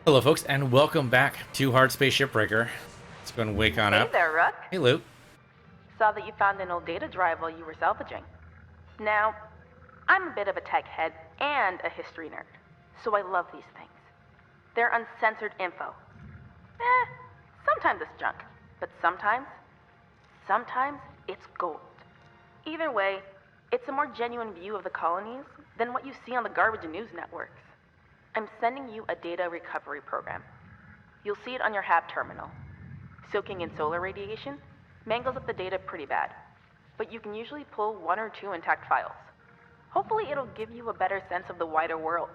Hello, folks, and welcome back to Hardspace Shipbreaker. Let's go and wake on Hey up. there, Rook. Hey, Luke. Saw that you found an old data drive while you were salvaging. Now, I'm a bit of a tech head and a history nerd, so I love these things. They're uncensored info. Sometimes it's junk, but sometimes it's gold. Either way, it's a more genuine view of the colonies than what you see on the garbage news networks. I'm sending you a data recovery program. You'll see it on your HAB terminal. Soaking in solar radiation mangles up the data pretty bad, but you can usually pull one or two intact files. Hopefully it'll give you a better sense of the wider world.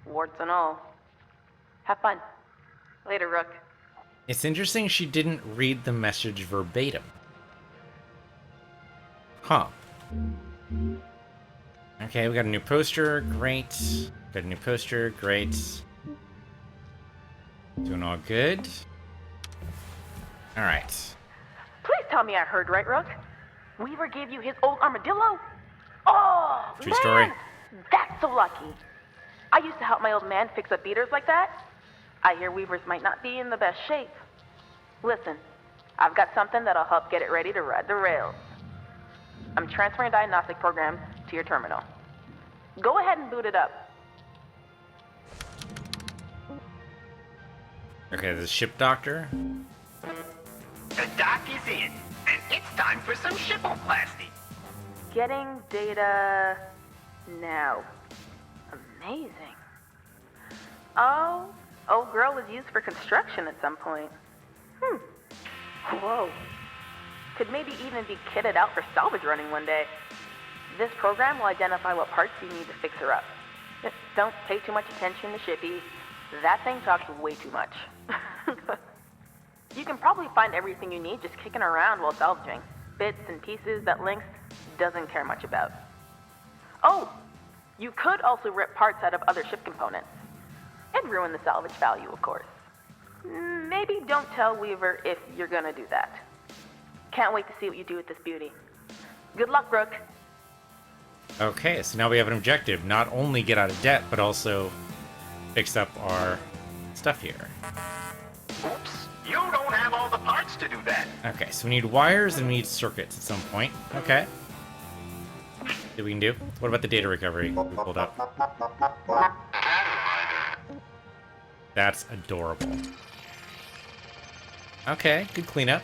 Warts and all. Have fun. Later, Rook. It's interesting she didn't read the message verbatim. Huh. Okay, we got a new poster. Great. Got a new poster. Great. Doing all good. Alright. Please tell me I heard right, Rook. Weaver gave you his old armadillo? Oh, True man! story. That's so lucky. I used to help my old man fix up beaters like that. I hear Weavers might not be in the best shape. Listen, I've got something that'll help get it ready to ride the rails. I'm transferring a diagnostic program to your terminal. Go ahead and boot it up. Okay, the ship doctor. The dock is in, and it's time for some shipoplasty. Getting data now. Amazing. Oh, old girl was used for construction at some point. Whoa. Could maybe even be kitted out for salvage running one day. This program will identify what parts you need to fix her up. Just don't pay too much attention to Shippy. That thing talks way too much. You can probably find everything you need just kicking around while salvaging. Bits and pieces that Lynx doesn't care much about. Oh, you could also rip parts out of other ship components. And ruin the salvage value, of course. Maybe don't tell Weaver if you're gonna do that. Can't wait to see what you do with this beauty. Good luck, Rook. Okay, so now we have an objective. Not only get out of debt, but also fix up our stuff here. Oops, you don't have all the parts to do that. Okay, so we need wires and we need circuits at some point. Okay. That we can do. What about the data recovery we pulled up? That's adorable. Okay, good cleanup.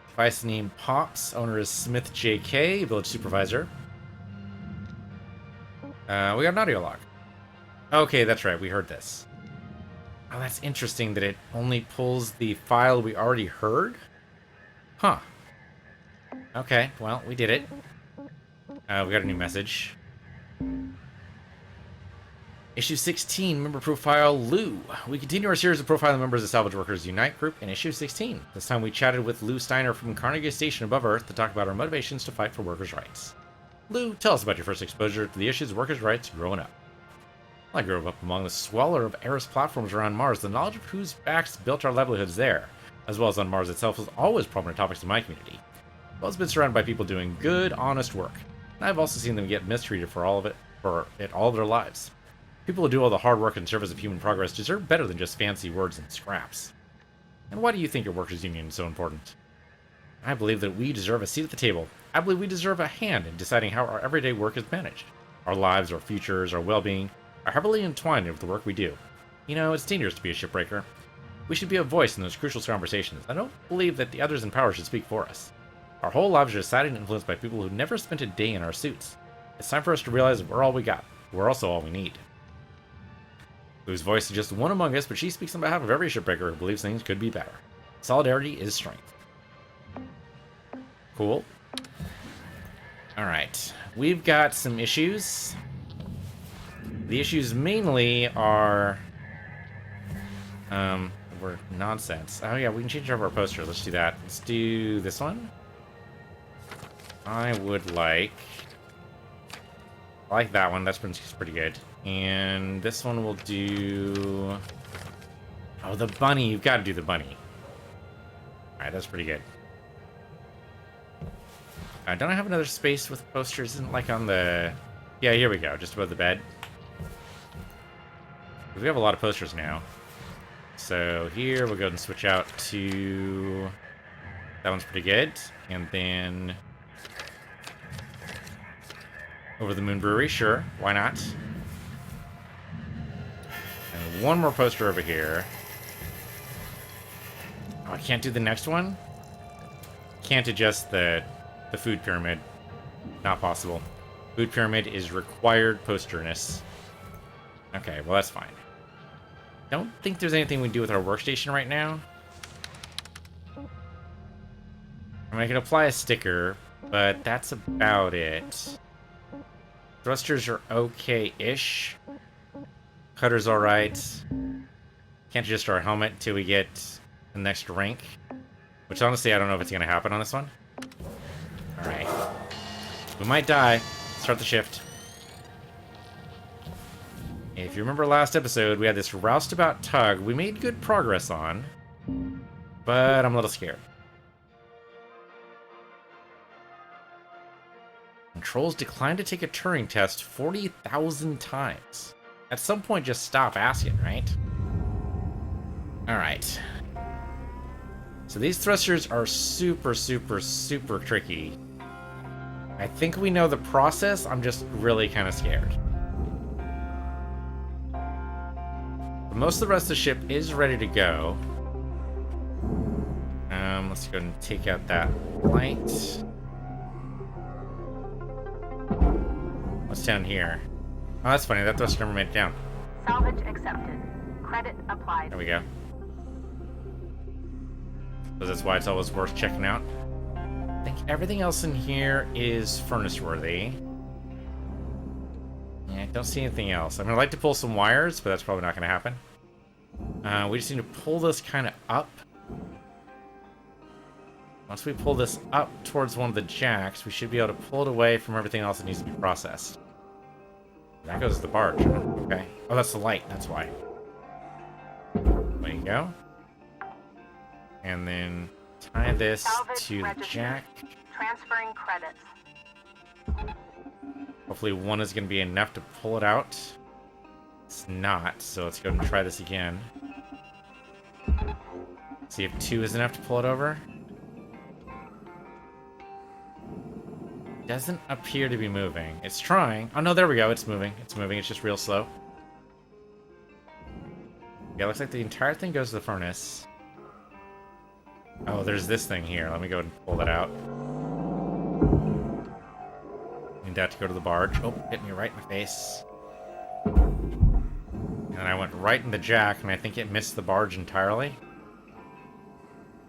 Device name Pops. Owner is Smith JK, village supervisor. We got an audio log. Okay, that's right, we heard this. Oh, that's interesting that it only pulls the file we already heard? Huh. Okay, well, we did it. We got a new message. Issue 16, member profile Lou. We continue our series of profiling members of Salvage Workers Unite group in issue 16. This time we chatted with Lou Steiner from Carnegie Station above Earth to talk about our motivations to fight for workers' rights. Lou, tell us about your first exposure to the issues of workers' rights growing up. I grew up among the swallow of Eris platforms around Mars. The knowledge of whose backs built our livelihoods there, as well as on Mars itself, was always prominent topics in my community. I've always been surrounded by people doing good, honest work, and I've also seen them get mistreated for all of their lives. People who do all the hard work in service of human progress deserve better than just fancy words and scraps. And why do you think your workers' union is so important? I believe that we deserve a seat at the table. I believe we deserve a hand in deciding how our everyday work is managed. Our lives, our futures, our well-being are heavily entwined with the work we do. You know, it's dangerous to be a shipbreaker. We should be a voice in those crucial conversations. I don't believe that the others in power should speak for us. Our whole lives are decided and influenced by people who never spent a day in our suits. It's time for us to realize that we're all we got. We're also all we need. Lou's voice is just one among us, but she speaks on behalf of every shipbreaker who believes things could be better. Solidarity is strength. Cool. Alright. We've got some issues. The issues mainly are... were nonsense. Oh yeah, we can change over our poster. Let's do that. Let's do this one. I would like... I like that one. That's pretty good. And this one will do... Oh, the bunny. You've got to do the bunny. Alright, that's pretty good. Don't I have another space with posters? Isn't like on the Yeah, here we go. Just above the bed. We have a lot of posters now. So here, we'll go ahead and switch out to... That one's pretty good. And then... Over the Moon Brewery, sure. Why not? And one more poster over here. Oh, I can't do the next one? Can't adjust the food pyramid. Not possible. Food pyramid is required posterness. Okay, well that's fine. Don't think there's anything we can do with our workstation right now. I mean, I can apply a sticker, but that's about it. Thrusters are okay-ish. Cutter's alright. Can't adjust our helmet until we get the next rank. Which honestly, I don't know if it's going to happen on this one. Alright. We might die. Start the shift. If you remember last episode, we had this roustabout tug we made good progress on. But I'm a little scared. Controls declined to take a Turing test 40,000 times. At some point, just stop asking, right? Alright. So these thrusters are super, super, super tricky. I think we know the process, I'm just really kind of scared. But most of the rest of the ship is ready to go. Let's go and take out that light. What's down here? Oh, that's funny. That thruster never made it down. Salvage accepted. Credit applied. There we go. So that's why it's always worth checking out. I think everything else in here is furnace-worthy. Yeah, I don't see anything else. I'm going to like to pull some wires, but that's probably not going to happen. We just need to pull this kind of up. Once we pull this up towards one of the jacks, we should be able to pull it away from everything else that needs to be processed. That goes to the barge. Okay. Oh, that's the light. That's why. There you go. And then tie this to the jack. Transferring credits. Hopefully one is going to be enough to pull it out. It's not, so let's go and try this again. See if 2 is enough to pull it over. Doesn't appear to be moving. It's trying. Oh no, there we go. It's moving. It's moving. It's just real slow. Yeah, looks like the entire thing goes to the furnace. Oh, there's this thing here. Let me go and pull that out. Need that to go to the barge. Oh, hit me right in the face. And then I went right in the jack, and I think it missed the barge entirely.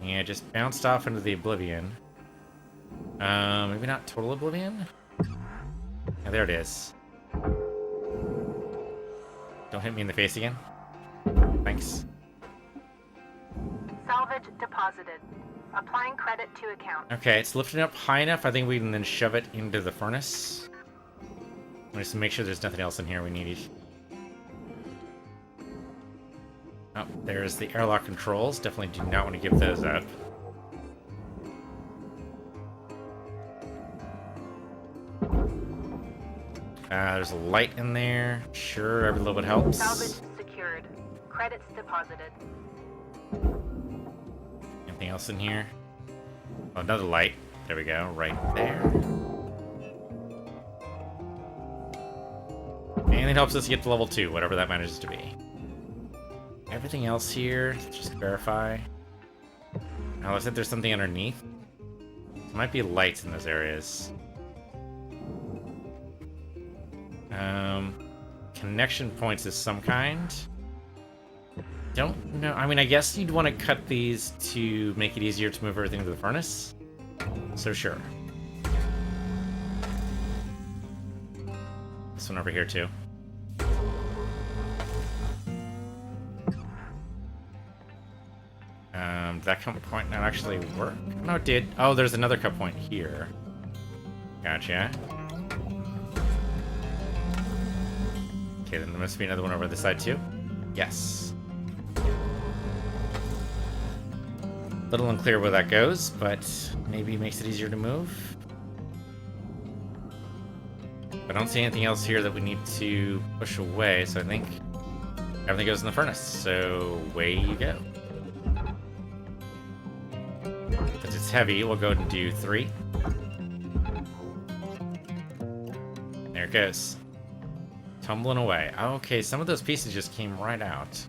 And it just bounced off into the oblivion. Maybe not total oblivion? Yeah, there it is. Don't hit me in the face again. Thanks. Salvage deposited. Applying credit to account. Okay, it's lifting up high enough. I think we can then shove it into the furnace. Just to make sure there's nothing else in here we need. Oh, there's the airlock controls. Definitely do not want to give those up. There's a light in there. Sure, every little bit helps. Salvage secured. Credits deposited. Anything else in here? Oh, another light. There we go, right there. And it helps us get to level 2, whatever that manages to be. Everything else here, let's just verify. Now, looks like there's something underneath. There might be lights in those areas. Connection points of some kind. Don't know. I mean, I guess you'd want to cut these to make it easier to move everything to the furnace. So sure. This one over here too. Did that cut point not actually work? No, it did. Oh, there's another cut point here. Gotcha. Okay, then there must be another one over this side too. Yes. Little unclear where that goes, but maybe makes it easier to move. I don't see anything else here that we need to push away, so I think everything goes in the furnace. So away you go. Since it's heavy, we'll go ahead and do 3. There it goes. Tumbling away. Okay, some of those pieces just came right out.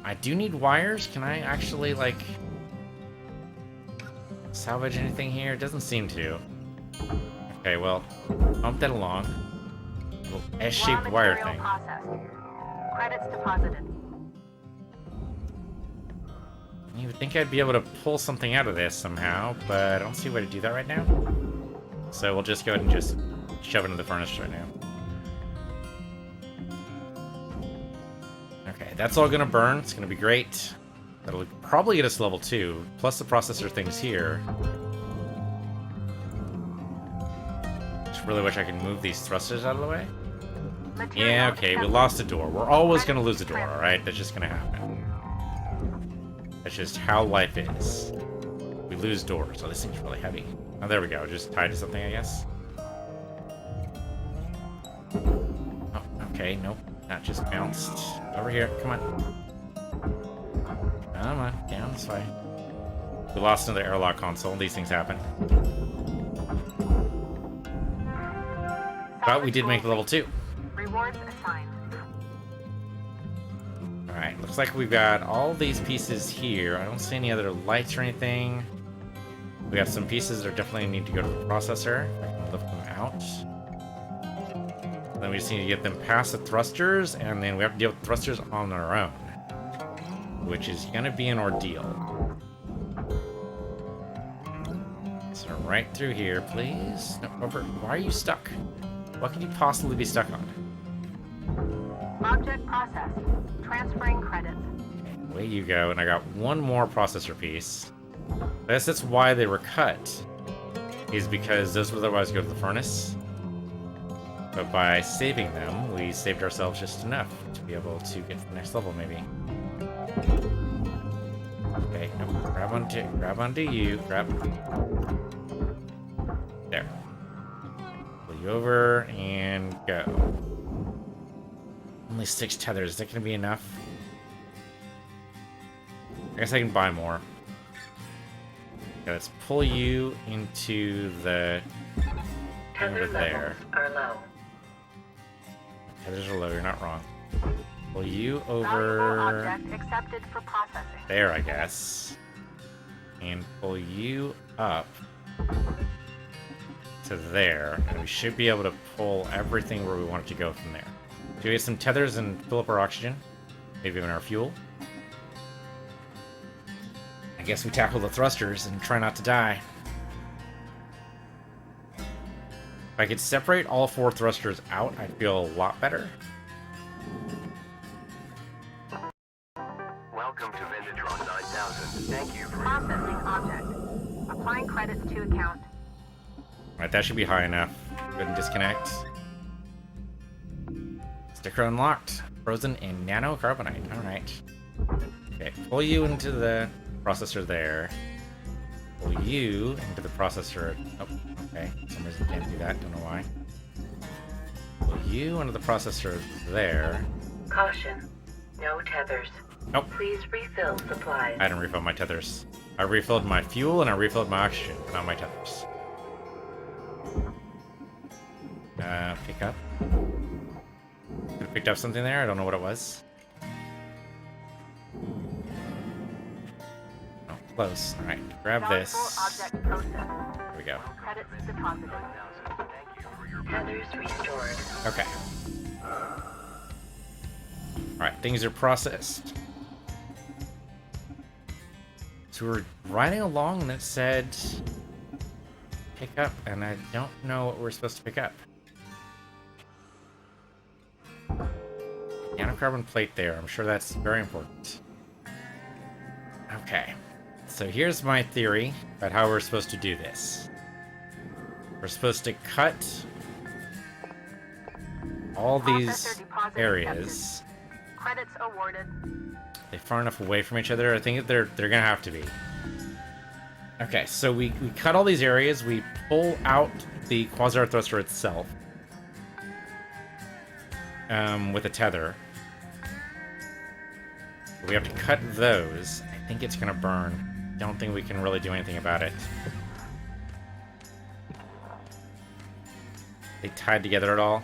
I do need wires. Can I actually, like, salvage anything here? It doesn't seem to. Okay, well, bump that along. Little S-shaped wire thing. Processed. Credits deposited. You would think I'd be able to pull something out of this somehow, but I don't see a way to do that right now. So we'll just go ahead and just shove it into the furnace right now. Okay, that's all gonna burn. It's gonna be great. That'll probably get us to level 2, plus the processor things here. Just really wish I could move these thrusters out of the way. Yeah, okay, we lost a door. We're always gonna lose a door, alright? That's just gonna happen. That's just how life is. We lose doors. Oh, this thing's really heavy. Oh, there we go. Just tied to something, I guess. Oh, okay, nope. Not just bounced. Over here, come on. Come on, down this way. We lost another airlock console. These things happen. But we did make level 2. Rewards assigned. Alright, looks like we've got all these pieces here. I don't see any other lights or anything. We have some pieces that definitely need to go to the processor. I can lift them out. Then we just need to get them past the thrusters, and then we have to deal with thrusters on our own, which is gonna be an ordeal. So right through here, please. No, over. Why are you stuck? What could you possibly be stuck on? Object processed. Transferring credits. Okay, away you go, and I got one more processor piece. I guess that's why they were cut, is because those would otherwise go to the furnace. But by saving them, we saved ourselves just enough to be able to get to the next level, maybe. Okay, no, grab onto you, grab. There. Pull you over and go. Only 6 tethers, is that gonna be enough? I guess I can buy more. Okay, let's pull you into the over there. Are low. Tethers are low, you're not wrong. Pull you over Object accepted for processing. there, I guess. And pull you up to there. And we should be able to pull everything where we want it to go from there. Do we get some tethers and fill up our oxygen? Maybe even our fuel? I guess we tackle the thrusters and try not to die. If I could separate all 4 thrusters out, I'd feel a lot better. Welcome to Vendatron 9000. Thank you for Processing object. Applying credits to account. Alright, that should be high enough. Go ahead and disconnect. Sticker unlocked. Frozen in nanocarbonite. Alright. Okay, pull you into the processor there. Pull you into the processor. Oh, okay. For some reason can't do that. Don't know why. Pull you into the processor there. Caution. No tethers. Nope. Please refill supplies. I didn't refill my tethers. I refilled my fuel and I refilled my oxygen, but not my tethers. Pick up. Could have picked up something there. I don't know what it was. Oh, close. All right, grab this. Object processed. There we go. Credits deposited. Tethers restored. Okay. All right, things are processed. So we're riding along and it said pick up, and I don't know what we're supposed to pick up. Nanocarbon plate there. I'm sure that's very important. Okay. So here's my theory about how we're supposed to do this. We're supposed to cut all these areas. Credits awarded. They're far enough away from each other. I think they're gonna have to be. Okay, so we cut all these areas. We pull out the Quasar thruster itself with a tether. We have to cut those. I think it's gonna burn. Don't think we can really do anything about it. They tied together at all?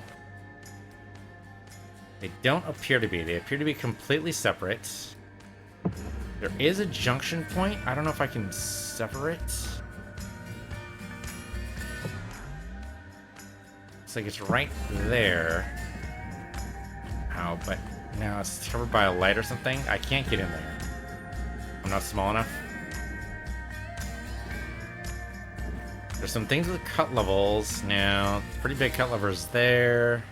They don't appear to be. They appear to be completely separate. There is a junction point. I don't know if I can separate. Looks like it's right there. Ow, but now it's covered by a light or something. I can't get in there. I'm not small enough. There's some things with cut levels. Now, pretty big cut levers there.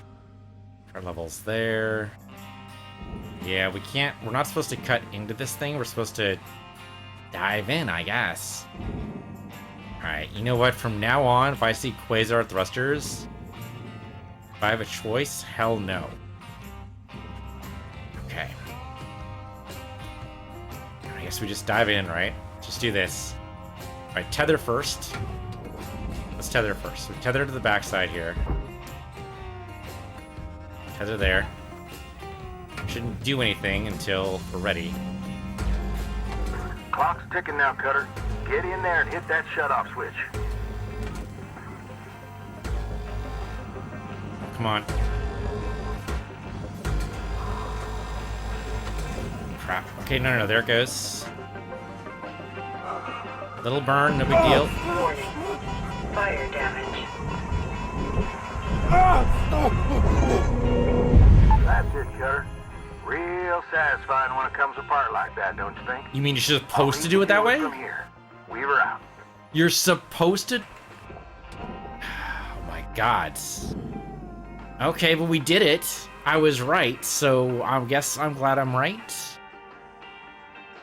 Cut levels there. Yeah, we can't. We're not supposed to cut into this thing. We're supposed to dive in, I guess. Alright, you know what? From now on, if I see Quasar thrusters, if I have a choice, hell no. Okay. I guess we just dive in, right? Just do this. Alright, tether first. Let's tether first. We tether to the backside here. Tether there. Shouldn't do anything until we're ready. Clock's ticking now, Cutter. Get in there and hit that shut-off switch. Come on. Crap. Okay, no, there it goes. Little burn, no big deal. Warning. Fire damage. That's it, Cutter. Real satisfying when it comes apart like that, don't you think? You mean you're supposed to do it that way? From here. Weaver out. You're supposed to... Oh my god. Okay, but we did it. I was right, so I guess I'm glad I'm right.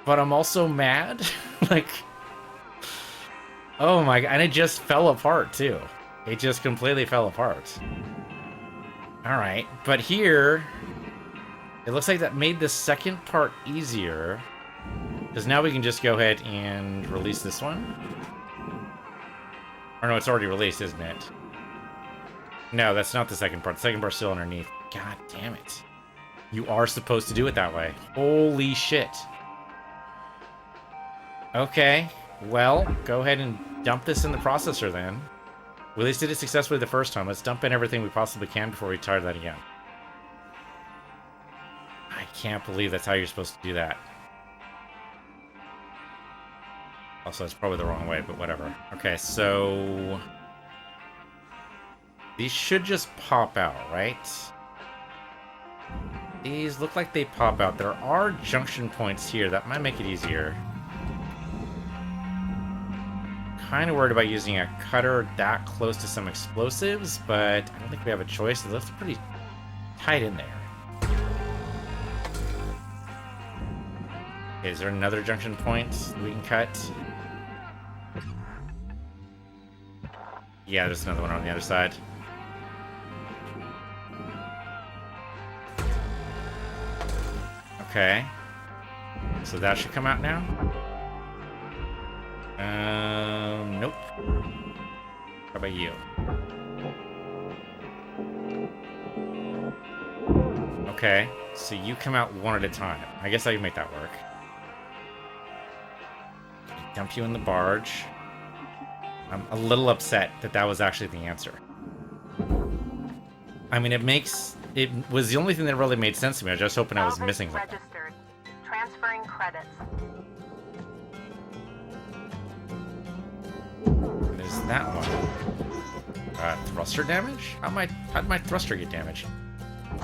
But I'm also mad. Like... Oh my god, and it just fell apart too. It just completely fell apart. Alright, but here... It looks like that made the second part easier. Because now we can just go ahead and release this one. Or no, it's already released, isn't it? No, that's not the second part. The second part's still underneath. God damn it. You are supposed to do it that way. Holy shit. Okay, well, go ahead and dump this in the processor then. We at least did it successfully the first time. Let's dump in everything we possibly can before we try that again. I can't believe that's how you're supposed to do that. Also, it's probably the wrong way, but whatever. Okay, so... These should just pop out, right? These look like they pop out. There are junction points here. That might make it easier. Kind of worried about using a cutter that close to some explosives, but I don't think we have a choice. It looks pretty tight in there. Okay, is there another junction point we can cut? Yeah, there's another one on the other side. Okay. So that should come out now? Nope. How about you? Okay, so you come out one at a time. I guess I can make that work. Dump you in the barge. I'm a little upset that that was actually the answer. I mean, it was the only thing that really made sense to me. I was just hoping I was missing something. Registered. Transferring credits. There's that one. Thruster damage? How'd my thruster get damaged? I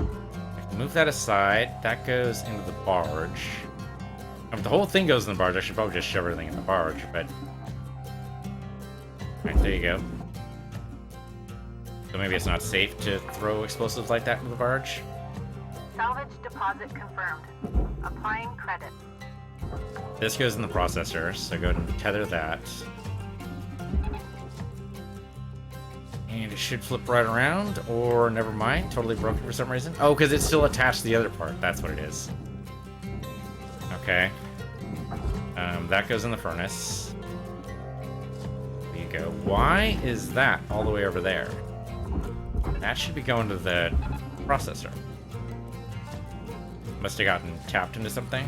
can move that aside. That goes into the barge. If the whole thing goes in the barge, I should probably just shove everything in the barge, but... Alright, there you go. So maybe it's not safe to throw explosives like that into the barge? Salvage deposit confirmed. Applying credit. This goes in the processor, so go ahead and tether that. And it should flip right around, or never mind, totally broken for some reason. Oh, because it's still attached to the other part. That's what it is. Okay. That goes in the furnace. go. Why is that all the way over there? That should be going to the processor. Must have gotten tapped into something.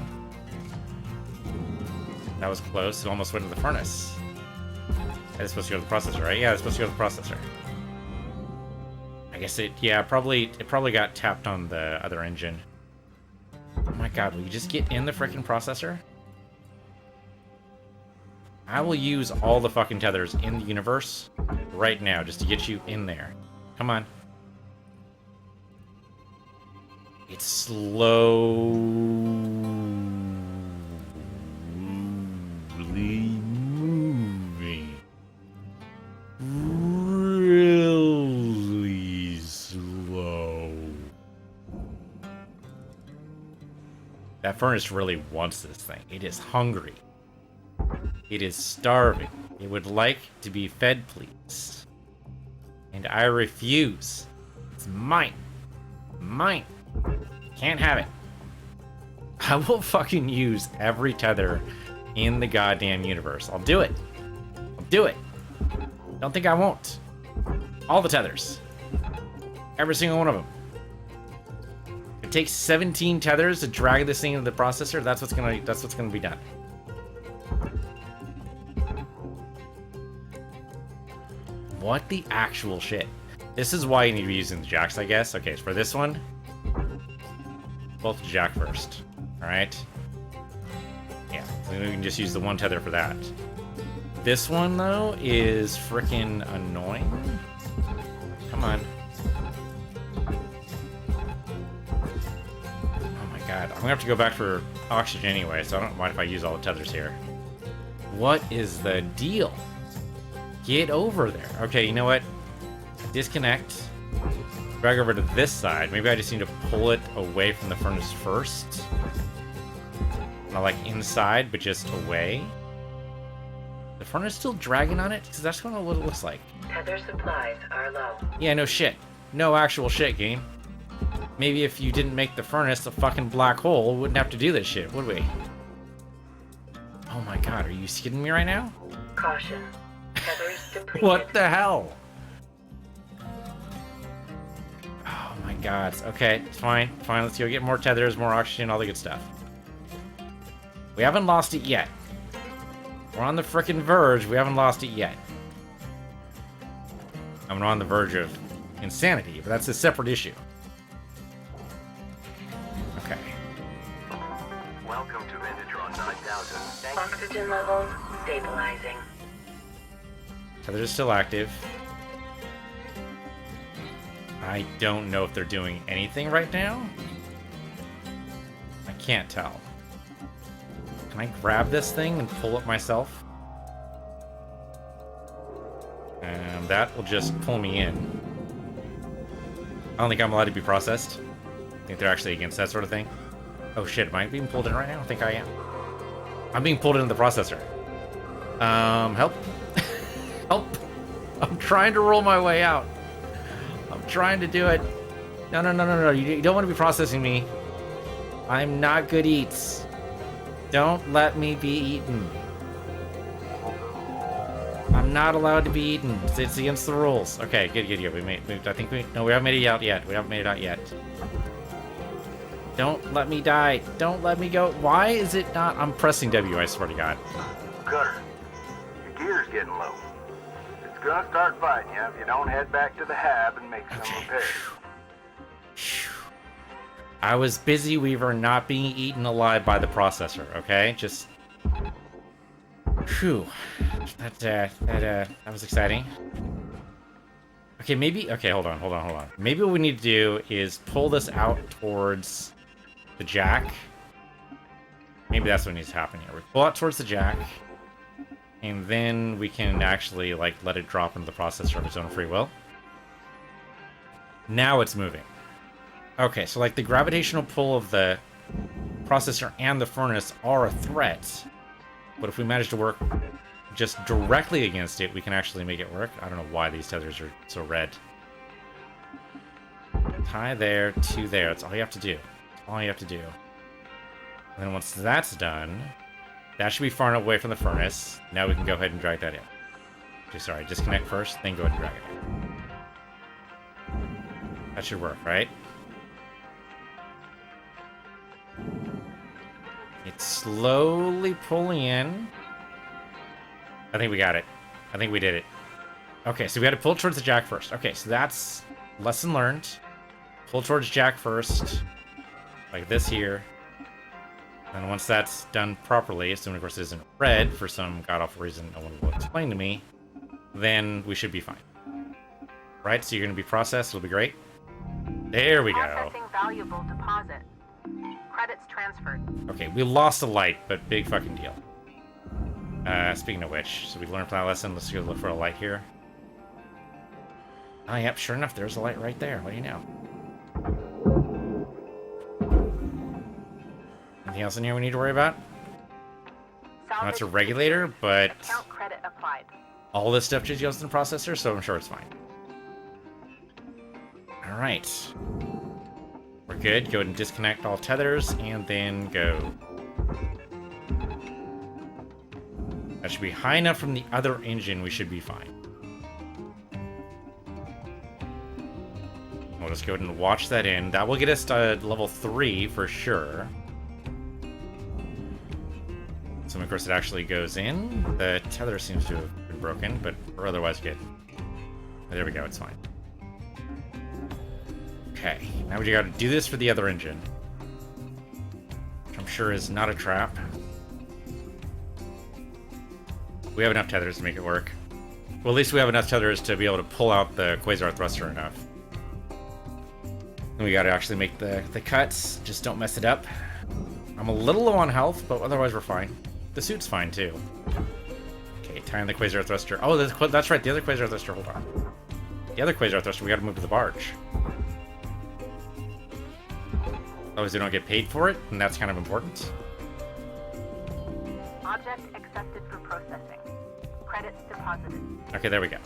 That was close. It almost went to the furnace. It's supposed to go to the processor, right? Yeah, it's supposed to go to the processor. I guess it probably got tapped on the other engine. Oh my god, will you just get in the frickin' processor? I will use all the fucking tethers in the universe right now just to get you in there. Come on. It's slowly moving. Really slow. That furnace really wants this thing. It is hungry. It is starving. It would like to be fed, please. And I refuse. It's mine. Mine. Can't have it. I will fucking use every tether in the goddamn universe. I'll do it. I'll do it. Don't think I won't. All the tethers. Every single one of them. It takes 17 tethers to drag this thing into the processor. That's what's gonna be done. What the actual shit? This is why you need to be using the jacks, I guess. Okay, so for this one, both jack first. Alright? Yeah, so we can just use the one tether for that. This one, though, is freaking annoying. Come on. Oh my god. I'm gonna have to go back for oxygen anyway, so I don't mind if I use all the tethers here. What is the deal? Get over there. Okay, you know what? Disconnect. Drag over to this side. Maybe I just need to pull it away from the furnace first. Not like inside, but just away. The furnace still dragging on it? Because that's kind of what it looks like. Tether supplies are low. Yeah, no shit. No actual shit, game. Maybe if you didn't make the furnace a fucking black hole, we wouldn't have to do this shit, would we? Oh my god, are you kidding me right now? Caution. Tethers depleted. What the hell? Oh my god. Okay, it's fine. Fine, let's go get more tethers, more oxygen, all the good stuff. We haven't lost it yet. We're on the frickin' verge. We haven't lost it yet. I'm on the verge of insanity, but that's a separate issue. Okay. Welcome to Vintatron 9000. Oxygen levels stabilizing. Tethers are still active. I don't know if they're doing anything right now. I can't tell. Can I grab this thing and pull it myself? And that will just pull me in. I don't think I'm allowed to be processed. I think they're actually against that sort of thing. Oh shit, am I being pulled in right now? I think I am. I'm being pulled into the processor. Help. Help. I'm trying to roll my way out. I'm trying to do it. No. You don't want to be processing me. I'm not good eats. Don't let me be eaten. I'm not allowed to be eaten. It's against the rules. Okay, good. We made. I think we haven't made it out yet. We haven't made it out yet. Don't let me die. Don't let me go. Why is it not? I'm pressing W. I swear to God. Cutter, your gear's getting low. It's gonna start fighting you if you don't head back to the hab and make some repairs. I was busy, Weaver, not being eaten alive by the processor. Okay, just. Phew. That was exciting. Okay, maybe. Okay, hold on. Maybe what we need to do is pull this out towards the jack. Maybe that's what needs to happen here. We pull out towards the jack, and then we can actually like let it drop into the processor of its own free will. Now it's moving. Okay, so like the gravitational pull of the processor and the furnace are a threat, but if we manage to work just directly against it, we can actually make it work. I don't know why these tethers are so red. Tie there to there. That's all you have to do. That's all you have to do. And then once that's done, that should be far enough away from the furnace. Now we can go ahead and drag that in. Okay, sorry. Disconnect first, then go ahead and drag it. That should work, right? It's slowly pulling in. I think we got it. I think we did it. Okay, so we had to pull towards the jack first. Okay, so that's lesson learned. Pull towards jack first. Like this here. And once that's done properly, assuming of course it isn't red for some god-awful reason no one will explain to me, then we should be fine. Right, so you're going to be processed. It'll be great. There we go. Processing valuable deposit. Credits transferred. Okay, we lost a light, but big fucking deal. Speaking of which, so we learned from that lesson. Let's go look for a light here. Oh, yep, sure enough, there's a light right there. What do you know? Anything else in here we need to worry about? That's a regulator, but Account credit applied. all this stuff just goes in the processor, so I'm sure it's fine. Alright. We're good. Go ahead and disconnect all tethers, and then go. That should be high enough from the other engine, we should be fine. We'll just go ahead and watch that in. That will get us to level 3 for sure. So of course it actually goes in. The tether seems to have been broken, but we're otherwise good. There we go, it's fine. Okay, now we gotta do this for the other engine. Which I'm sure is not a trap. We have enough tethers to make it work. Well, at least we have enough tethers to be able to pull out the Quasar thruster enough. And we gotta actually make the cuts. Just don't mess it up. I'm a little low on health, but otherwise we're fine. The suit's fine, too. Okay, tying the Quasar thruster. Oh, that's right, the other Quasar thruster. Hold on. The other Quasar thruster, we gotta move to the barge. Otherwise we don't get paid for it, and that's kind of important. Object accepted for processing. Credits deposited. Okay, there we go.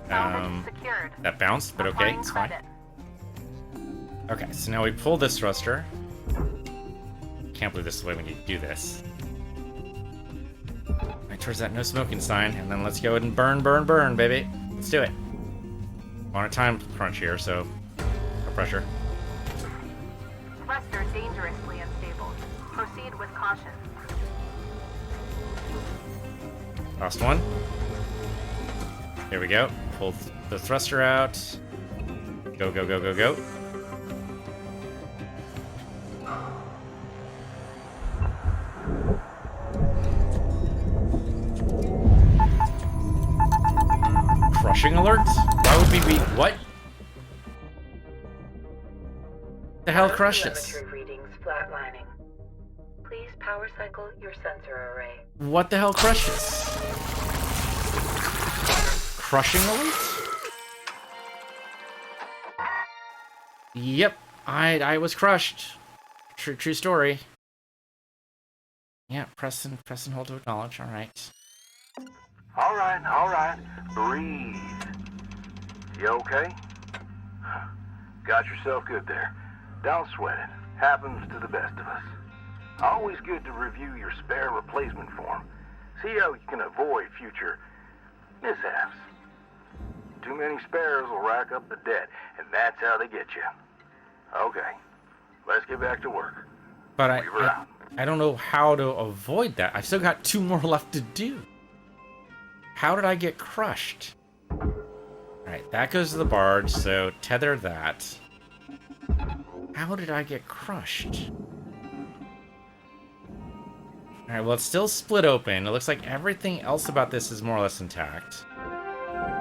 Salvage secured. That bounced, but okay, Applying it's fine. credit. Okay, so now we pull this thruster. Can't believe this is the way we need to do this. Right towards that no smoking sign, and then let's go ahead and burn, burn, burn, baby. Let's do it. On a time crunch here, so no pressure. Thruster dangerously unstable. Proceed with caution. Last one. Here we go. Pull the thruster out. Go, go, go, go, go. Crushing alert? Why would we be... What? The hell crushed us? Telemetry readings flatlining. Please power cycle your sensor array. What the hell crushed us? Crushing alert? Yep, I was crushed. True story. Yeah, press and hold to acknowledge. All right. All right. Breathe. You okay? Got yourself good there. Don't sweat it. Happens to the best of us. Always good to review your spare replacement form. See how you can avoid future mishaps. Too many spares will rack up the debt, and that's how they get you. Okay, let's get back to work. But I don't know how to avoid that. I've still got 2 more left to do. How did I get crushed? Alright, that goes to the barge, so tether that. How did I get crushed? Alright, well, it's still split open. It looks like everything else about this is more or less intact.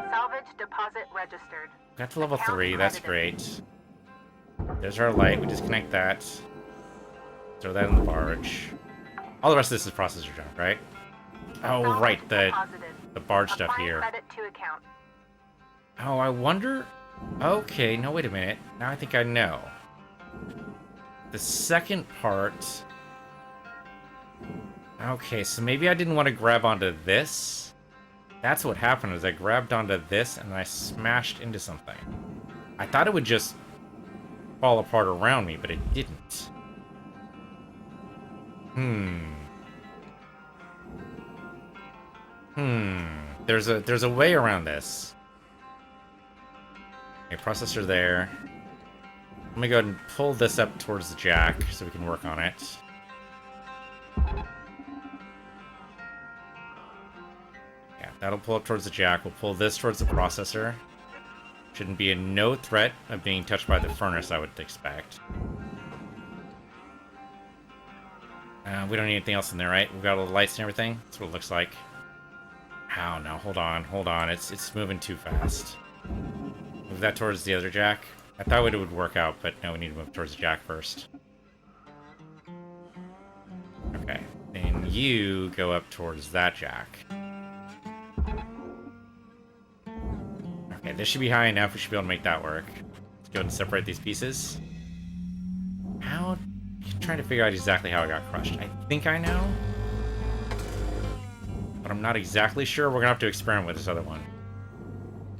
Salvage deposit registered. Got to level Account 3, that's credited. great. There's our light, we disconnect that. Throw that in the barge. All the rest of this is processor junk, right? Oh, Salvage right, the deposited. barge stuff Applying here. credit to account. Oh, I wonder... Okay, no, wait a minute. Now I think I know. The second part... Okay, so maybe I didn't want to grab onto this. That's what happened, is I grabbed onto this and I smashed into something. I thought it would just fall apart around me, but it didn't. There's a way around this. Okay, processor there. Let me go ahead and pull this up towards the jack so we can work on it. Yeah, that'll pull up towards the jack. We'll pull this towards the processor. Shouldn't be no threat of being touched by the furnace, I would expect. We don't need anything else in there, right? We've got all the lights and everything. That's what it looks like. Ow, no, hold on. It's moving too fast. Move that towards the other jack. I thought it would work out, but no, we need to move towards the jack first. Okay, then you go up towards that jack. Okay, this should be high enough. We should be able to make that work. Let's go ahead and separate these pieces. How? I'm trying to figure out exactly how I got crushed. I think I know, but I'm not exactly sure. We're gonna have to experiment with this other one.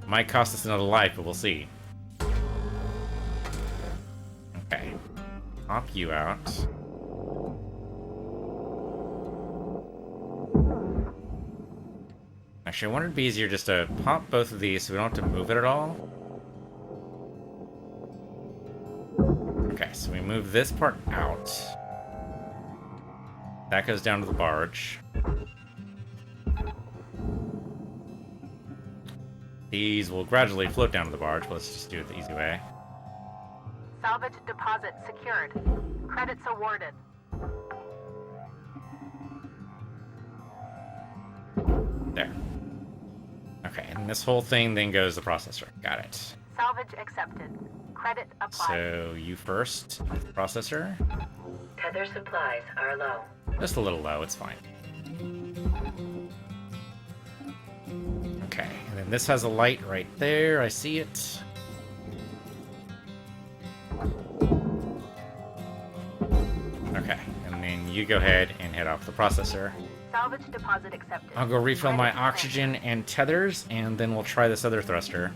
Might cost us another life, but we'll see. Okay. Pop you out. Actually, I wonder if it'd be easier just to pop both of these so we don't have to move it at all. Okay, so we move this part out. That goes down to the barge. These will gradually float down to the barge, but let's just do it the easy way. Salvage deposit secured. Credits awarded. There. Okay, and this whole thing then goes to the processor. Got it. Salvage accepted. Credit applied. So you first, processor. Tether supplies are low. Just a little low, it's fine. Okay, and then this has a light right there. I see it. Okay, and then you go ahead and head off the processor. Salvage deposit accepted. I'll go refill my Credits oxygen and tethers, and then we'll try this other thruster.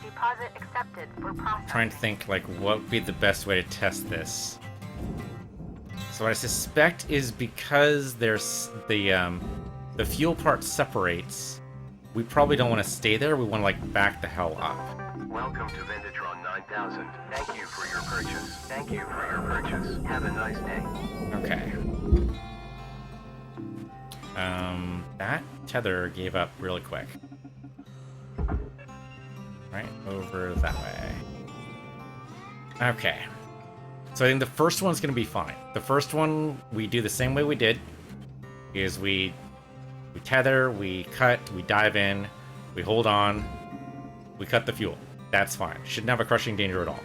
Deposit accepted for processing. Trying to think, like, what would be the best way to test this. So what I suspect is because there's the fuel part separates, we probably don't want to stay there. We want to, like, back the hell up. Welcome to Vendatron 9000. Thank you for your purchase. Thank you for your purchase. Have a nice day. Okay. That tether gave up really quick. Right over that way. Okay. So I think the first one's going to be fine. The first one, we do the same way we did. Is we tether, we cut, we dive in, we hold on, we cut the fuel. That's fine. Shouldn't have a crushing danger at all.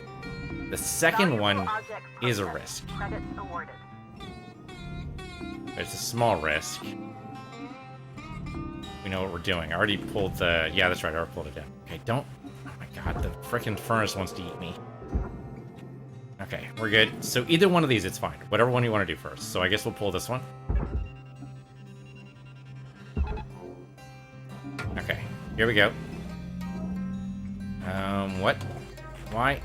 The second one is a risk. Credits awarded. It's a small risk. We know what we're doing. I already pulled the... Yeah, that's right. I already pulled it in. Okay, don't... Oh my god, the frickin' furnace wants to eat me. Okay, we're good. So either one of these, it's fine. Whatever one you want to do first. So I guess we'll pull this one. Okay, here we go. What? Why?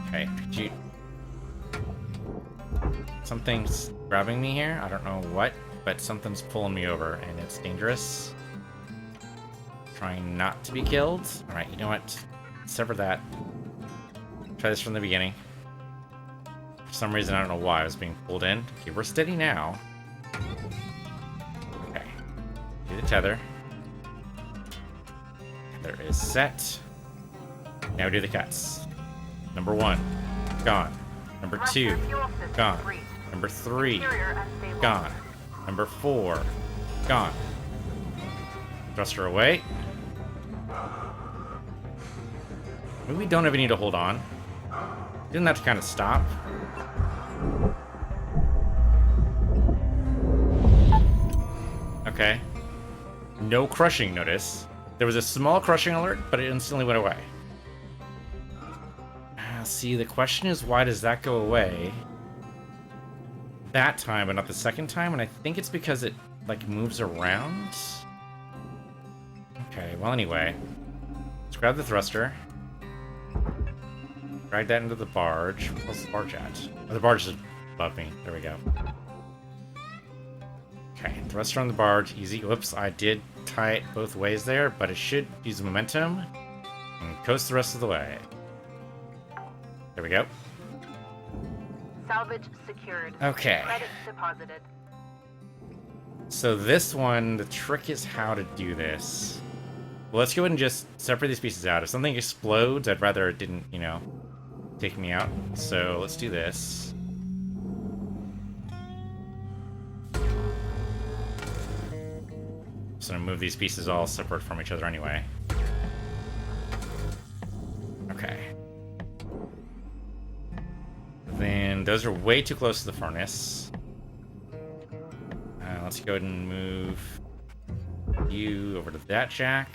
Okay, could you... Something's grabbing me here. I don't know what, but something's pulling me over, and it's dangerous. Trying not to be killed. Alright, you know what? Sever that. Try this from the beginning. For some reason, I don't know why I was being pulled in. Okay, we're steady now. Okay. Do the tether. Tether is set. Now do the cuts. Number 1, gone. Number 2, gone. Number 3, gone. Number 4, gone. Thruster away. Maybe we don't ever need to hold on. Didn't that kind of stop? Okay. No crushing, notice. There was a small crushing alert, but it instantly went away. See, the question is, why does that go away that time, but not the second time? And I think it's because it, like, moves around. Okay, well, anyway. Let's grab the thruster. Drag that into the barge. What's the barge at? Oh, the barge is above me. There we go. Thruster on the barge, easy. Whoops, I did tie it both ways there, but it should use momentum and coast the rest of the way. There we go. Salvage secured. Okay. Credits deposited. So this one, the trick is how to do this. Well, let's go ahead and just separate these pieces out. If something explodes, I'd rather it didn't, you know, take me out. So let's do this. So I'm gonna move these pieces all separate from each other anyway. Okay. Then those are way too close to the furnace. Let's go ahead and move you over to that jack.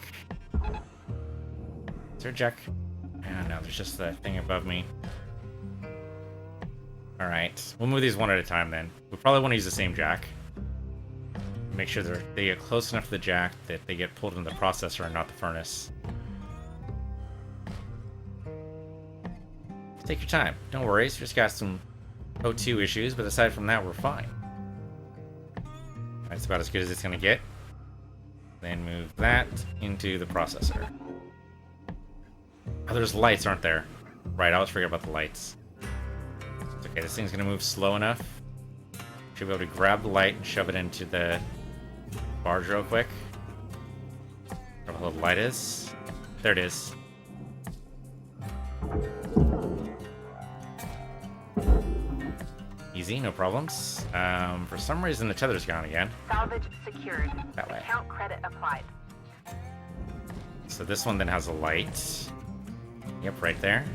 Is there a jack? Oh, no, there's just that thing above me. Alright, we'll move these one at a time then. We probably want to use the same jack. Make sure they get close enough to the jack that they get pulled into the processor and not the furnace. Take your time. Don't worry, it's just got some O2 issues, but aside from that, we're fine. That's about as good as it's going to get. Then move that into the processor. Oh, there's lights, aren't there? Right, I always forget about the lights. It's okay, this thing's going to move slow enough. Should be able to grab the light and shove it into the barge real quick. Where the light is. There it is. Easy, no problems. For some reason, the tether's gone again. Salvage secured. That way. Account credit applied. So this one then has a light. Yep, right there.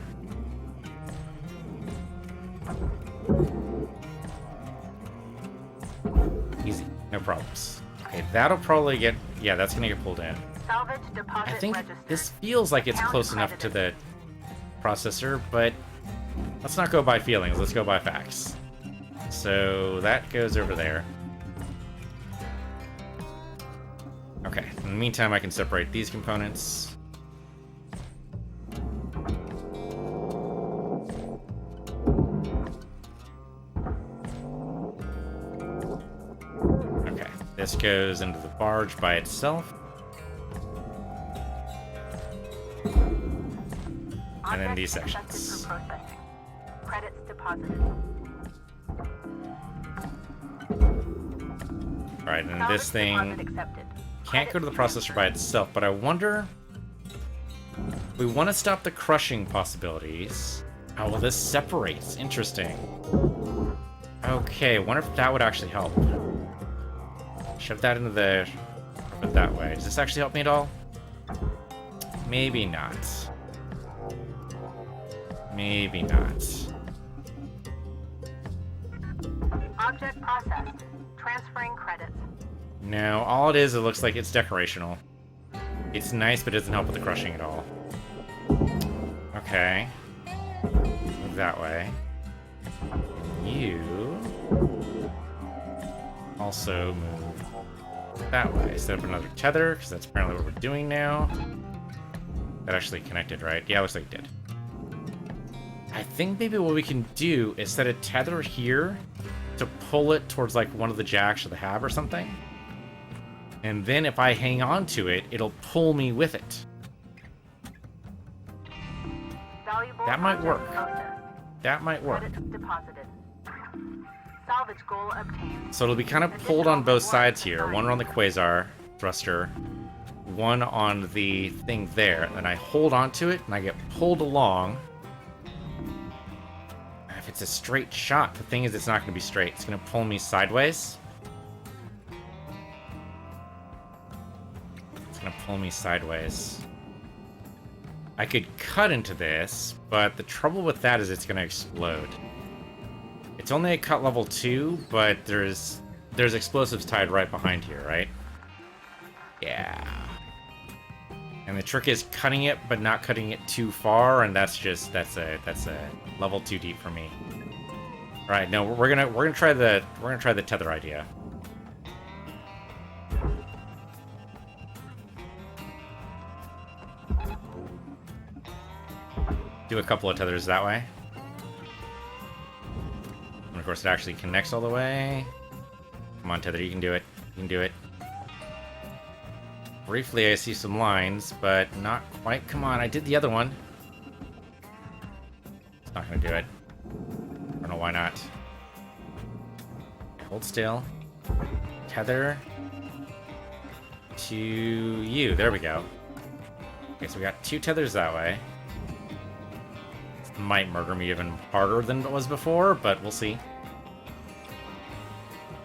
Easy, no problems. Okay, that'll probably get... Yeah, that's gonna get pulled in. Salvage deposit I think registered. this feels like it's Account close enough to the credited. processor, but let's not go by feelings, let's go by facts. So that goes over there. Okay, in the meantime I can separate these components. Okay, this goes into the barge by itself. And then these Object accepted sections. for processing. Credits deposited. Alright, and Salvage this thing deposit accepted. can't go to the Credits processor by itself, but I wonder... We want to stop the crushing possibilities. Oh, well, this separates. Interesting. Okay, I wonder if that would actually help. Shove that into the... Put it that way. Does this actually help me at all? Maybe not. Maybe not. Object processed. Transferring credits. No, all it is, it looks like it's decorational. It's nice, but it doesn't help with the crushing at all. Okay. Move that way. You... also move that way. Set up another tether, because that's apparently what we're doing now. That actually connected, right? Yeah, looks like it did. I think maybe what we can do is set a tether here to pull it towards like one of the jacks or the hab or something. And then if I hang on to it, it'll pull me with it. Valuable That might object work. processed. That might work. Credits deposited. Salvage goal obtained. So it'll be kind of pulled on both sides here. One on the Quasar thruster, one on the thing there. And then I hold onto it and I get pulled along. If it's a straight shot, the thing is it's not going to be straight. It's going to pull me sideways. It's going to pull me sideways. I could cut into this, but the trouble with that is it's going to explode. It's only a cut level 2, but there's explosives tied right behind here, right? Yeah. And the trick is cutting it, but not cutting it too far, and that's a level 2 deep for me. All right, no, we're gonna try the tether idea. Do a couple of tethers that way. And of course, it actually connects all the way. Come on, tether, you can do it. You can do it. Briefly, I see some lines, but not quite. Come on, I did the other one. It's not gonna do it. I don't know why not. Hold still. Tether to you. There we go. Okay, so we got 2 tethers that way. This might murder me even harder than it was before, but we'll see.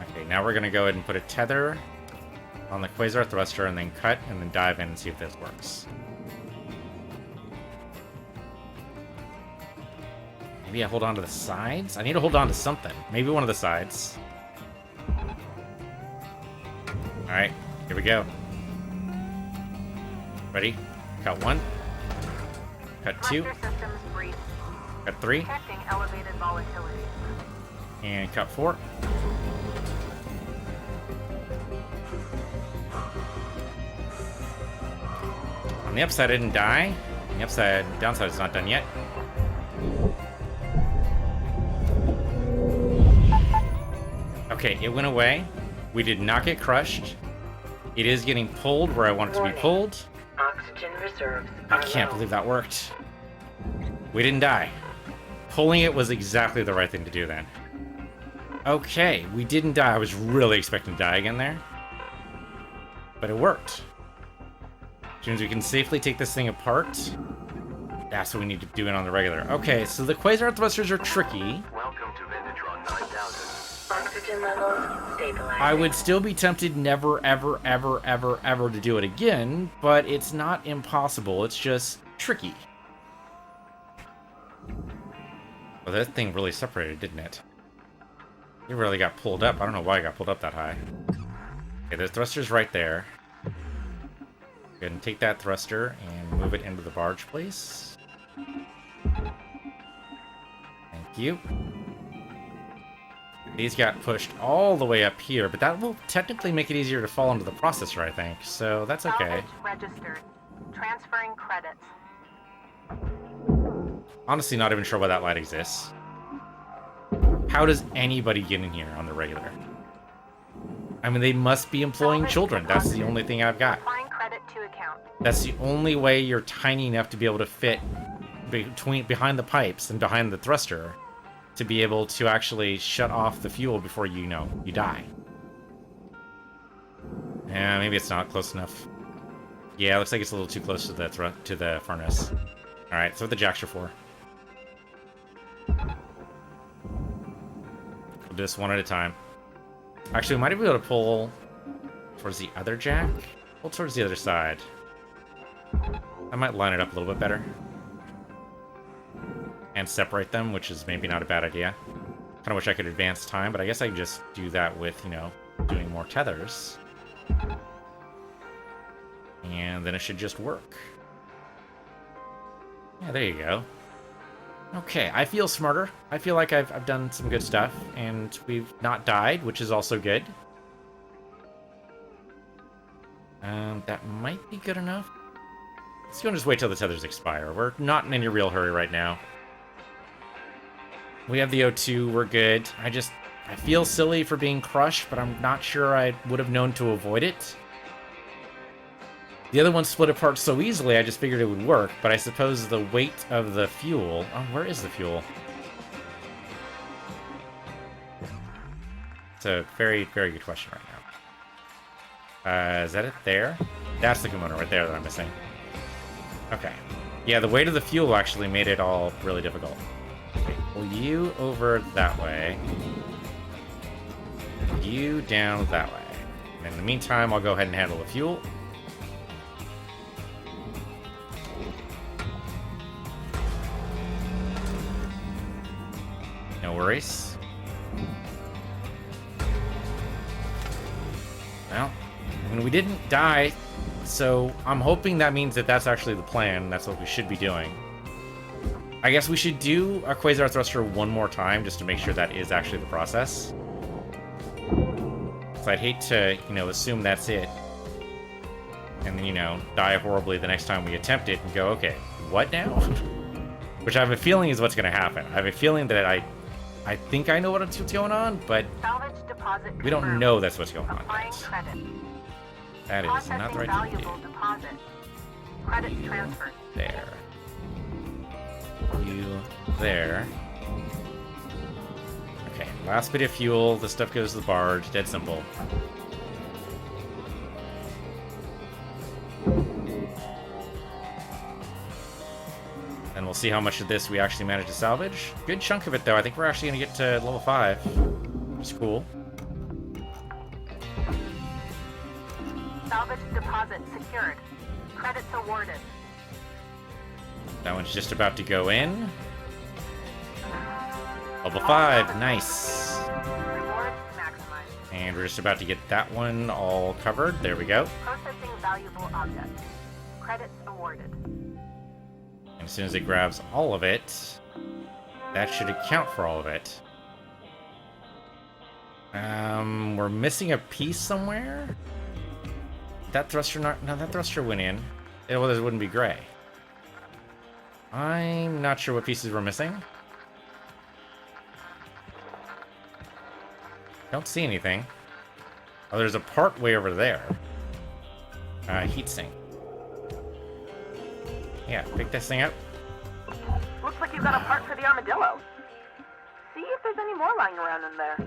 Okay, now we're gonna go ahead and put a tether on the Quasar thruster and then cut and then dive in and see if this works. Maybe I hold on to the sides? I need to hold on to something. Maybe one of the sides. Alright, here we go. Ready? Cut 1. Cut 2. Cut 3. Elevated volatility. And cut 4. On the upside, I didn't die. On the downside is not done yet. Okay, it went away. We did not get crushed. It is getting pulled where I want it to be pulled. Oxygen reserves. I can't believe that worked. We didn't die. Pulling it was exactly the right thing to do then. Okay, we didn't die. I was really expecting to die again there. But it worked. As soon as we can safely take this thing apart, that's what we need to do it on the regular. Okay, so the Quasar thrusters are tricky. Welcome to Vintatron 9000. Oxygen levels stabilizing. I would still be tempted never, ever, ever, ever, ever to do it again, but it's not impossible. It's just tricky. Well, that thing really separated, didn't it? It really got pulled up. I don't know why it got pulled up that high. Okay, the thruster's right there. Go ahead and take that thruster and move it into the barge place. Thank you. These got pushed all the way up here, but that will technically make it easier to fall into the processor, I think. So that's okay. Registered. Transferring credits. Honestly, not even sure why that light exists. How does anybody get in here on the regular? I mean, they must be employing children. That's the only thing I've got. Applying credit to account. That's the only way you're tiny enough to be able to fit behind the pipes and behind the thruster to be able to actually shut off the fuel before you die. Yeah, maybe it's not close enough. Yeah, it looks like it's a little too close to the furnace. All right, so what the jacks are for. We'll do this one at a time. Actually, we might be able to pull towards the other jack. Pull towards the other side. I might line it up a little bit better. And separate them, which is maybe not a bad idea. Kind of wish I could advance time, but I guess I can just do that with, doing more tethers. And then it should just work. Yeah, there you go. Okay, I feel smarter. I feel like I've done some good stuff, and we've not died, which is also good. That might be good enough. Let's go and just wait till the tethers expire. We're not in any real hurry right now. We have the O2, we're good. I feel silly for being crushed, but I'm not sure I would have known to avoid it. The other one split apart so easily, I just figured it would work, but I suppose the weight of the fuel... Oh, where is the fuel? It's a very, very good question right now. Is that it there? That's the component right there that I'm missing. Okay. Yeah, the weight of the fuel actually made it all really difficult. Okay, pull you over that way. You down that way. And in the meantime, I'll go ahead and handle the fuel. No worries. Well, I mean, we didn't die, so I'm hoping that means that that's actually the plan. That's what we should be doing. I guess we should do a Quasar thruster one more time just to make sure that is actually the process. So I'd hate to, assume that's it. And then, die horribly the next time we attempt it and go, okay, what now? Which I have a feeling is what's going to happen. I have a feeling that I think I know what's going on, but Salvage deposit we don't confirmed. know that's what's going on. Applying yet. credit. That is not the right thing to valuable do. deposit. Credits transferred. There. You there. Okay, last bit of fuel. This stuff goes to the barge. Dead simple. And we'll see how much of this we actually manage to salvage. Good chunk of it, though. I think we're actually going to get to level 5. Which is cool. Salvage deposit secured. Credits awarded. That one's just about to go in. Level 5, nice. Rewards maximized. And we're just about to get that one all covered. There we go. Processing valuable objects. Credits awarded. And as soon as it grabs all of it, that should account for all of it. We're missing a piece somewhere? That thruster not... No, that thruster went in. Otherwise it wouldn't be gray. I'm not sure what pieces we're missing. Don't see anything. Oh, there's a part way over there. Heatsink. Yeah, pick this thing up. Looks like you've got a part for the armadillo. See if there's any more lying around in there.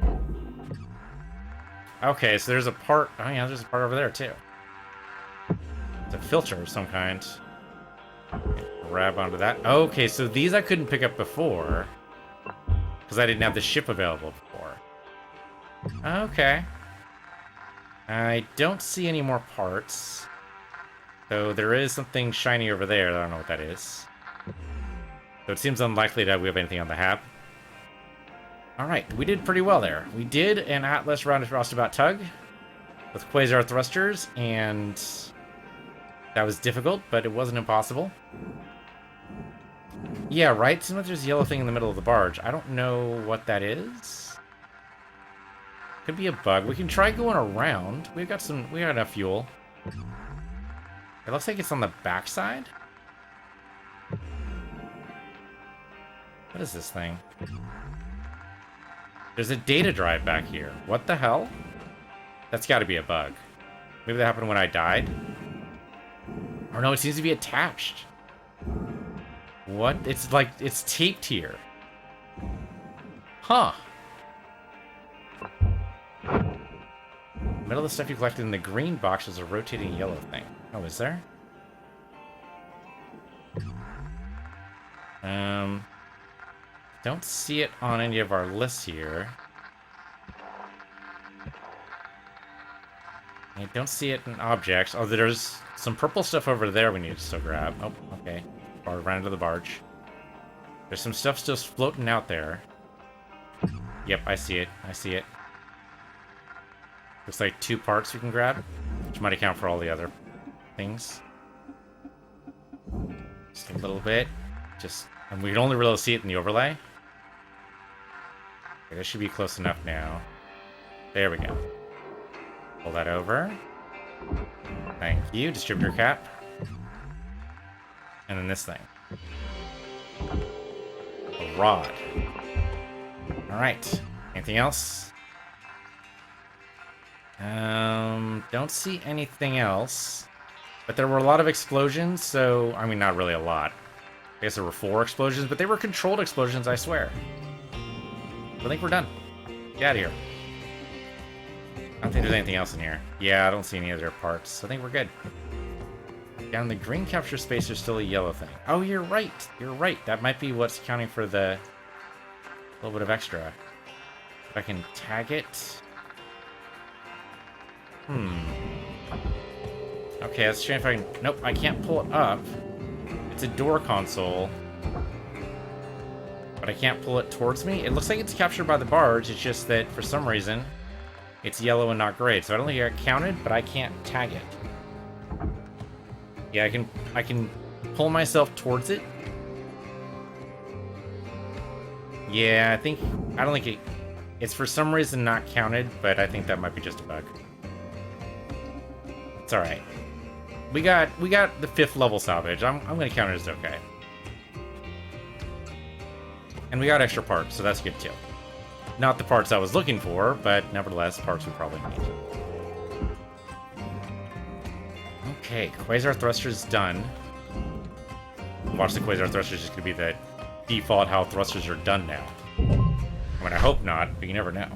Okay, so there's a part... Oh yeah, there's a part over there too. It's a filter of some kind. Grab onto that. Okay, so these I couldn't pick up before. Because I didn't have the ship available before. Okay. I don't see any more parts. Though there is something shiny over there. I don't know what that is. So it seems unlikely that we have anything on the hab. Alright, we did pretty well there. We did an Atlas Roustabout tug with Quasar thrusters, and that was difficult, but it wasn't impossible. Yeah, right? Seems like there's a yellow thing in the middle of the barge. I don't know what that is. Could be a bug. We can try going around. We got enough fuel. It looks like it's on the backside. What is this thing? There's a data drive back here. What the hell? That's got to be a bug. Maybe that happened when I died. Or no, it seems to be attached. What? It's like, it's taped here. Huh. Middle of the stuff you collected in the green box is a rotating yellow thing. Oh, is there? Don't see it on any of our lists here. I don't see it in objects. Oh, there's some purple stuff over there we need to still grab. Oh, okay. Ran into the barge. There's some stuff still floating out there. Yep, I see it. I see it. Looks like 2 parts we can grab, which might account for all the other things. Just a little bit. And we can only really see it in the overlay. Okay, this should be close enough now. There we go. Pull that over. Thank you. Distributor cap. And then this thing. A rod. Alright. Anything else? Don't see anything else. But there were a lot of explosions, so... I mean, not really a lot. I guess there were 4 explosions, but they were controlled explosions, I swear. I think we're done. Get out of here. I don't think there's anything else in here. Yeah, I don't see any other parts. I think we're good. Down in the green capture space, there's still a yellow thing. Oh, you're right. You're right. That might be what's accounting for the little bit of extra. If I can tag it. Okay, let's try if I can... Nope, I can't pull it up. It's a door console. But I can't pull it towards me. It looks like it's captured by the barge. It's just that, for some reason, it's yellow and not gray. So I don't think I got counted, but I can't tag it. Yeah, I can pull myself towards it. Yeah, I don't think it's for some reason not counted, but I think that might be just a bug. It's alright. We got the 5th level salvage. I'm gonna count it as okay. And we got extra parts, so that's good too. Not the parts I was looking for, but nevertheless, parts we probably need. Okay, Quasar Thruster's done. Watch the Quasar Thruster is just going to be the default how thrusters are done now. I mean, I hope not, but you never know.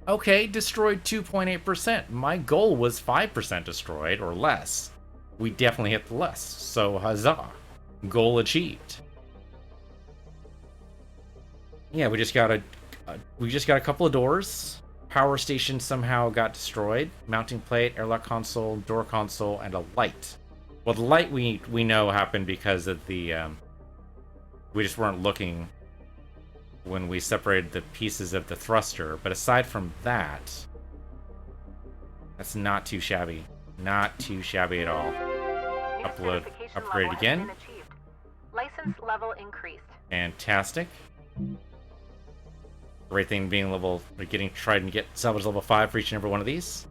Okay, destroyed 2.8%. My goal was 5% destroyed, or less. We definitely hit the less, so huzzah. Goal achieved. Yeah, we just got a couple of doors. Power station somehow got destroyed. Mounting plate, airlock console, door console, and a light. Well, the light we know happened because of the we just weren't looking when we separated the pieces of the thruster, but aside from that, that's not too shabby. Not too shabby at all. Upload, upgrade again. License level increased. Fantastic. Great thing being level, trying to get salvage level 5 for each and every one of these.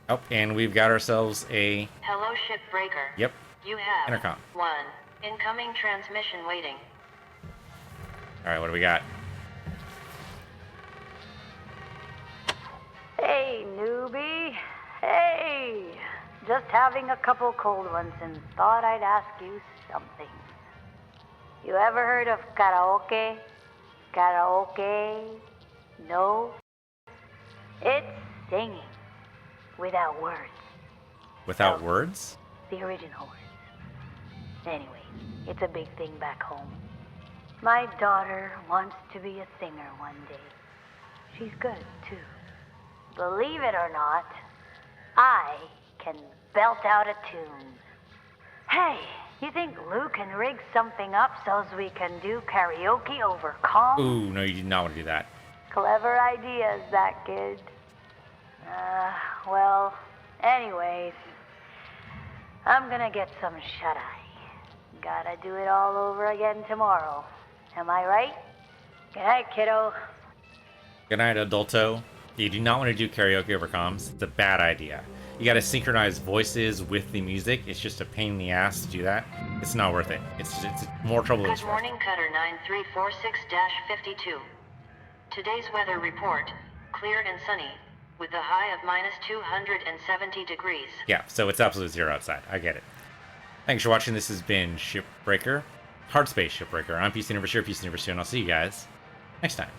Oh, and we've got ourselves a... Hello, Shipbreaker. Yep. You have Intercom. 1 incoming transmission waiting. Alright, what do we got? Hey, newbie. Hey. Just having a couple cold ones and thought I'd ask you something. You ever heard of karaoke? Karaoke? No? It's singing. Without words. Without words? The original words. Anyway, it's a big thing back home. My daughter wants to be a singer one day. She's good, too. Believe it or not, I can belt out a tune. Hey, you think Lou can rig something up so we can do karaoke over calm? Ooh, no, you did not want to do that. Clever ideas, that kid. Well, anyways, I'm gonna get some shut-eye. Gotta do it all over again tomorrow. Am I right? Good night, kiddo. Good night, adulto. You do not want to do karaoke over comms. It's a bad idea. You gotta synchronize voices with the music. It's just a pain in the ass to do that. It's not worth it. It's more trouble than it's Good worth. morning, Cutter 9346-52. Today's weather report, clear and sunny, with a high of minus 270 degrees. Yeah, so it's absolute zero outside. I get it. Thanks for watching. This has been Shipbreaker. Hardspace Shipbreaker. I'm PC Universe here, PC Universe 2, and I'll see you guys next time.